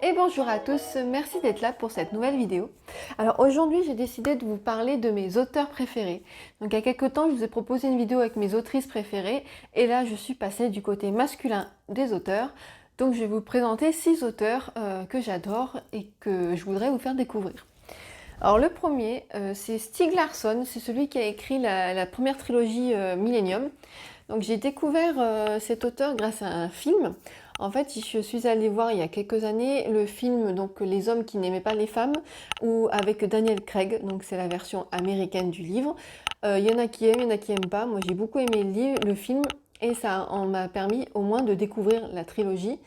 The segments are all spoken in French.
Et bonjour à tous, merci d'être là pour cette nouvelle vidéo. Alors aujourd'hui j'ai décidé de vous parler de mes auteurs préférés. Donc il y a quelques temps je vous ai proposé une vidéo avec mes autrices préférées et là je suis passée du côté masculin des auteurs. Donc je vais vous présenter 6 auteurs que j'adore et que je voudrais vous faire découvrir. Alors le premier c'est Stieg Larsson, c'est celui qui a écrit la première trilogie Millennium. Donc j'ai découvert cet auteur grâce à un film. En fait, je suis allée voir il y a quelques années le film donc Les hommes qui n'aimaient pas les femmes, ou avec Daniel Craig, donc c'est la version américaine du livre. Il y en a qui aiment, il y en a qui n'aiment pas. Moi j'ai beaucoup aimé le film et ça en m'a permis au moins de découvrir la trilogie.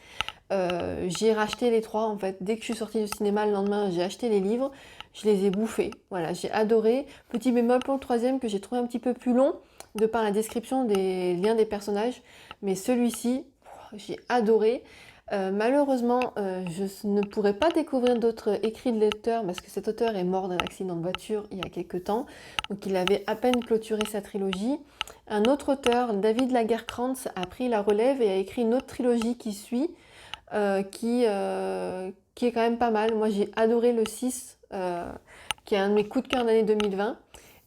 J'ai racheté les trois en fait. Dès que je suis sortie du cinéma le lendemain, j'ai acheté les livres, je les ai bouffés. Voilà, j'ai adoré. Petit bémol pour le troisième que j'ai trouvé un petit peu plus long de par la description des liens des personnages, mais celui-ci, j'ai adoré. Malheureusement, je ne pourrai pas découvrir d'autres écrits de l'auteur parce que cet auteur est mort d'un accident de voiture il y a quelques temps, donc il avait à peine clôturé sa trilogie. Un autre auteur, David Lagerkrantz, a pris la relève et a écrit une autre trilogie qui suit, qui est quand même pas mal. Moi j'ai adoré le 6, qui est un de mes coups de cœur d'année 2020.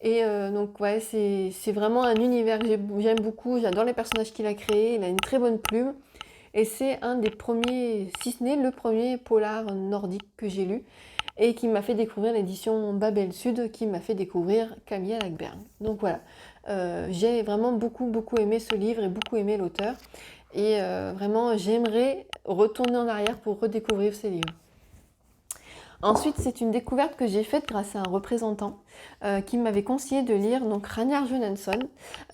Et donc ouais, c'est vraiment un univers que j'aime beaucoup, j'adore les personnages qu'il a créés, il a une très bonne plume. Et c'est un des premiers, si ce n'est le premier polar nordique que j'ai lu et qui m'a fait découvrir l'édition Babel Sud, qui m'a fait découvrir Camilla Lackberg. Donc voilà, j'ai vraiment beaucoup aimé ce livre et beaucoup aimé l'auteur. Et vraiment, j'aimerais retourner en arrière pour redécouvrir ces livres. Ensuite, c'est une découverte que j'ai faite grâce à un représentant qui m'avait conseillé de lire donc Ragnar Jonansson,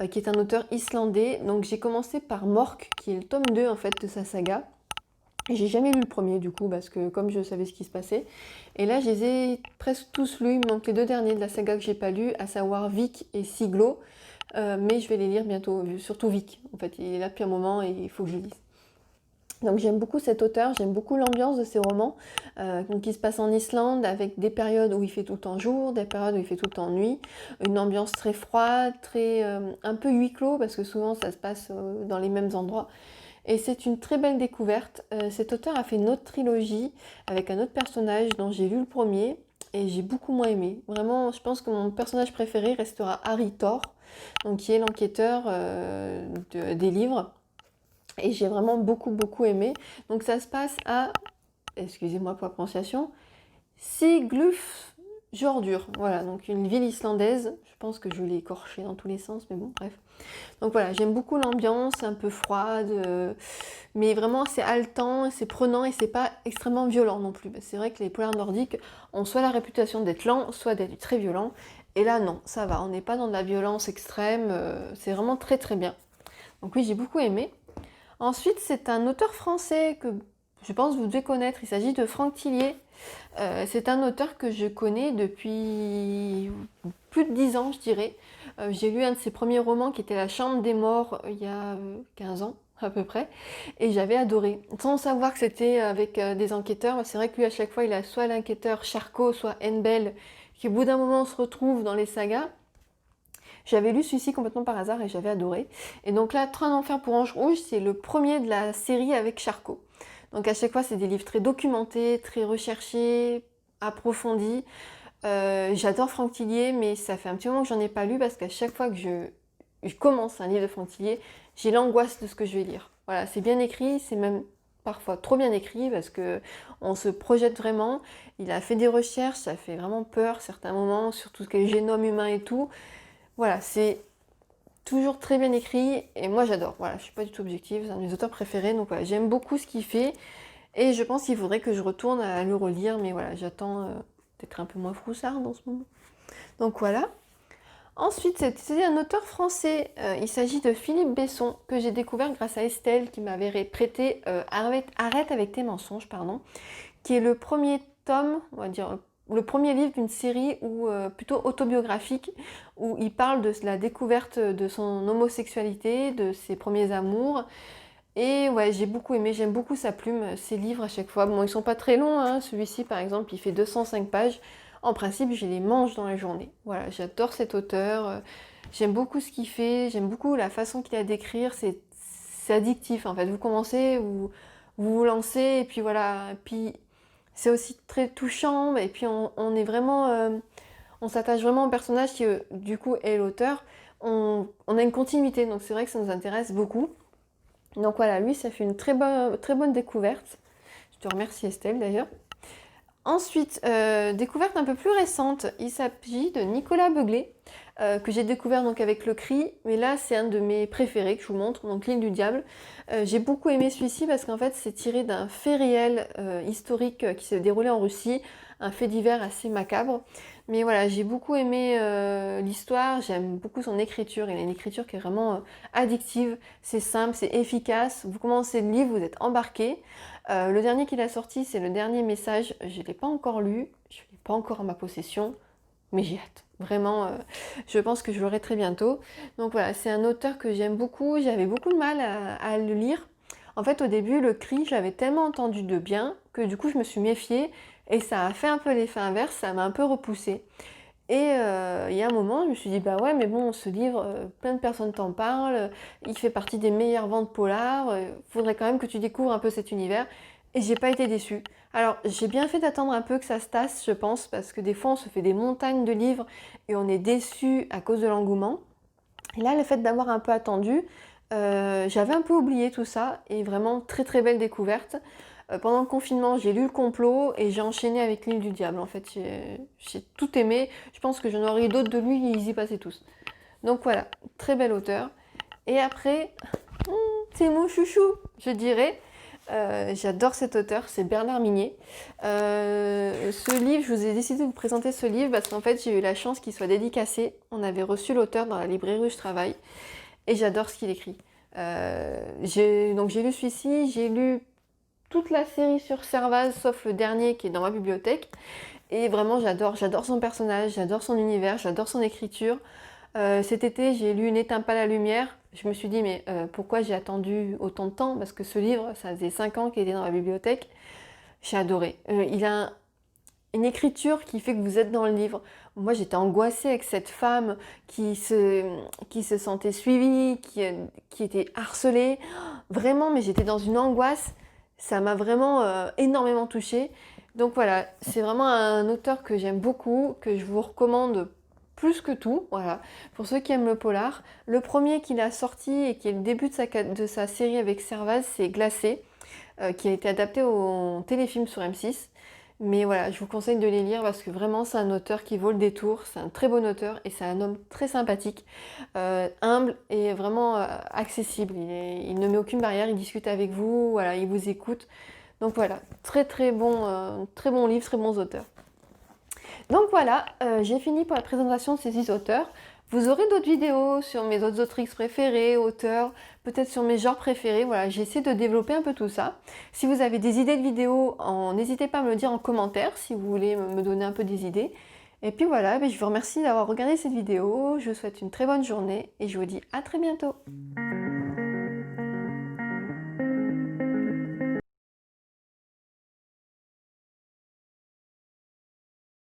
qui est un auteur islandais. Donc j'ai commencé par Mork, qui est le tome 2 en fait de sa saga. Et j'ai jamais lu le premier du coup, parce que comme je savais ce qui se passait. Et là, je les ai presque tous lus. Il me manque les deux derniers de la saga que j'ai pas lus, à savoir Vic et Siglo. Mais je vais les lire bientôt, surtout Vic. En fait, il est là depuis un moment et il faut que je le lise. Donc j'aime beaucoup cet auteur, j'aime beaucoup l'ambiance de ses romans, qui se passent en Islande avec des périodes où il fait tout le temps jour, des périodes où il fait tout le temps nuit, une ambiance très froide, très un peu huis clos parce que souvent ça se passe dans les mêmes endroits. Et c'est une très belle découverte. Cet auteur a fait une autre trilogie avec un autre personnage dont j'ai lu le premier et j'ai beaucoup moins aimé. Vraiment, je pense que mon personnage préféré restera Harry Thor, donc qui est l'enquêteur des livres. Et j'ai vraiment beaucoup aimé. Donc ça se passe à, excusez-moi pour la prononciation, Siglufjordur. Voilà, donc une ville islandaise. Je pense que je l'ai écorché dans tous les sens, mais bon, bref. Donc voilà, j'aime beaucoup l'ambiance, un peu froide, mais vraiment c'est haletant, c'est prenant et c'est pas extrêmement violent non plus. C'est vrai que les polars nordiques ont soit la réputation d'être lents, soit d'être très violents. Et là non, ça va, on n'est pas dans de la violence extrême, c'est vraiment très bien. Donc oui, j'ai beaucoup aimé. Ensuite, c'est un auteur français que je pense vous devez connaître. Il s'agit de Franck Tillier. C'est un auteur que je connais depuis plus de 10 ans, je dirais. J'ai lu un de ses premiers romans qui était La Chambre des Morts il y a 15 ans à peu près. Et j'avais adoré. Sans savoir que c'était avec des enquêteurs, c'est vrai que lui à chaque fois il a soit l'enquêteur Charcot, soit Henbel, qui au bout d'un moment se retrouve dans les sagas. J'avais lu celui-ci complètement par hasard et j'avais adoré. Et donc là, Train d'enfer pour Ange Rouge, c'est le premier de la série avec Charcot. Donc à chaque fois, c'est des livres très documentés, très recherchés, approfondis. J'adore Franck Tillier, mais ça fait un petit moment que j'en ai pas lu parce qu'à chaque fois que je commence un livre de Franck Tillier, j'ai l'angoisse de ce que je vais lire. Voilà, c'est bien écrit, c'est même parfois trop bien écrit parce que on se projette vraiment. Il a fait des recherches, ça fait vraiment peur certains moments sur tout ce qui est génome humain et tout. Voilà, c'est toujours très bien écrit et moi j'adore. Voilà, je suis pas du tout objective, c'est un de mes auteurs préférés, donc voilà, j'aime beaucoup ce qu'il fait et je pense qu'il faudrait que je retourne à le relire, mais voilà, j'attends d'être un peu moins froussarde en ce moment. Donc voilà. Ensuite, c'est un auteur français. Il s'agit de Philippe Besson, que j'ai découvert grâce à Estelle, qui m'avait prêté Arrête avec tes mensonges, pardon, qui est le premier tome, on va dire, le premier livre d'une série plutôt autobiographique, où il parle de la découverte de son homosexualité, de ses premiers amours. Et ouais, j'ai beaucoup aimé, j'aime beaucoup sa plume, ses livres à chaque fois. Bon, ils sont pas très longs, hein. Celui-ci par exemple, il fait 205 pages. En principe, je les mange dans la journée. Voilà, j'adore cet auteur, j'aime beaucoup ce qu'il fait, j'aime beaucoup la façon qu'il a d'écrire, c'est addictif en fait. Vous commencez, vous lancez, et puis voilà, puis C'est aussi très touchant et puis on est vraiment, on s'attache vraiment au personnage qui, du coup, est l'auteur. On a une continuité, donc c'est vrai que ça nous intéresse beaucoup. Donc voilà, lui, ça fait une très bonne découverte. Je te remercie Estelle d'ailleurs. Ensuite, découverte un peu plus récente, il s'agit de Nicolas Beuglet, que j'ai découvert donc avec Le Cri, mais là c'est un de mes préférés que je vous montre, donc L'île du diable. J'ai beaucoup aimé celui-ci parce qu'en fait c'est tiré d'un fait réel historique qui s'est déroulé en Russie, un fait divers assez macabre. Mais voilà, j'ai beaucoup aimé l'histoire, j'aime beaucoup son écriture, il a une écriture qui est vraiment addictive, c'est simple, c'est efficace, vous commencez le livre, vous êtes embarqué. Le dernier qu'il a sorti, c'est le dernier message. Je ne l'ai pas encore lu, je ne l'ai pas encore en ma possession, mais j'ai hâte. Vraiment, je pense que je l'aurai très bientôt. Donc voilà, c'est un auteur que j'aime beaucoup. J'avais beaucoup de mal à le lire. En fait, au début, Le Cri, je l'avais tellement entendu de bien que du coup, je me suis méfiée et ça a fait un peu l'effet inverse, ça m'a un peu repoussée. Et il y a un moment, je me suis dit, bah ouais, mais bon, ce livre, plein de personnes t'en parlent, il fait partie des meilleures ventes polars, faudrait quand même que tu découvres un peu cet univers. Et j'ai pas été déçue. Alors, j'ai bien fait d'attendre un peu que ça se tasse, je pense, parce que des fois, on se fait des montagnes de livres et on est déçu à cause de l'engouement. Et là, le fait d'avoir un peu attendu, j'avais un peu oublié tout ça, et vraiment très très belle découverte. Pendant le confinement, j'ai lu Le Complot et j'ai enchaîné avec L'île du diable. En fait, j'ai tout aimé. Je pense que j'en aurais eu d'autres de lui, ils y passaient tous. Donc voilà, très bel auteur. Et après, c'est mon chouchou, je dirais. J'adore cet auteur, c'est Bernard Minier. Ce livre, je vous ai décidé de vous présenter ce livre parce qu'en fait, j'ai eu la chance qu'il soit dédicacé. On avait reçu l'auteur dans la librairie où je travaille et j'adore ce qu'il écrit. Donc j'ai lu celui-ci, j'ai lu toute la série sur Servaz, sauf le dernier qui est dans ma bibliothèque. Et vraiment, j'adore son personnage, j'adore son univers, j'adore son écriture. Cet été, j'ai lu N'éteins pas la lumière. Je me suis dit, mais pourquoi j'ai attendu autant de temps? Parce que ce livre, ça faisait 5 ans qu'il était dans ma bibliothèque. J'ai adoré. Il a une écriture qui fait que vous êtes dans le livre. Moi, j'étais angoissée avec cette femme qui se sentait suivie, qui était harcelée. Vraiment, mais j'étais dans une angoisse. Ça m'a vraiment énormément touchée. Donc voilà, c'est vraiment un auteur que j'aime beaucoup, que je vous recommande plus que tout, voilà, pour ceux qui aiment le polar. Le premier qu'il a sorti et qui est le début de sa série avec Servaz, c'est Glacé, qui a été adapté au téléfilm sur M6. Mais voilà, je vous conseille de les lire parce que vraiment c'est un auteur qui vaut le détour, c'est un très bon auteur et c'est un homme très sympathique, humble et vraiment accessible. Il ne met aucune barrière, il discute avec vous, voilà, il vous écoute. Donc voilà, très bon livre, très bons auteurs. Donc voilà, j'ai fini pour la présentation de ces 6 auteurs. Vous aurez d'autres vidéos sur mes autres autrices préférées, auteurs, peut-être sur mes genres préférés. Voilà, j'essaie de développer un peu tout ça. Si vous avez des idées de vidéos, n'hésitez pas à me le dire en commentaire si vous voulez me donner un peu des idées. Et puis voilà, je vous remercie d'avoir regardé cette vidéo. Je vous souhaite une très bonne journée et je vous dis à très bientôt.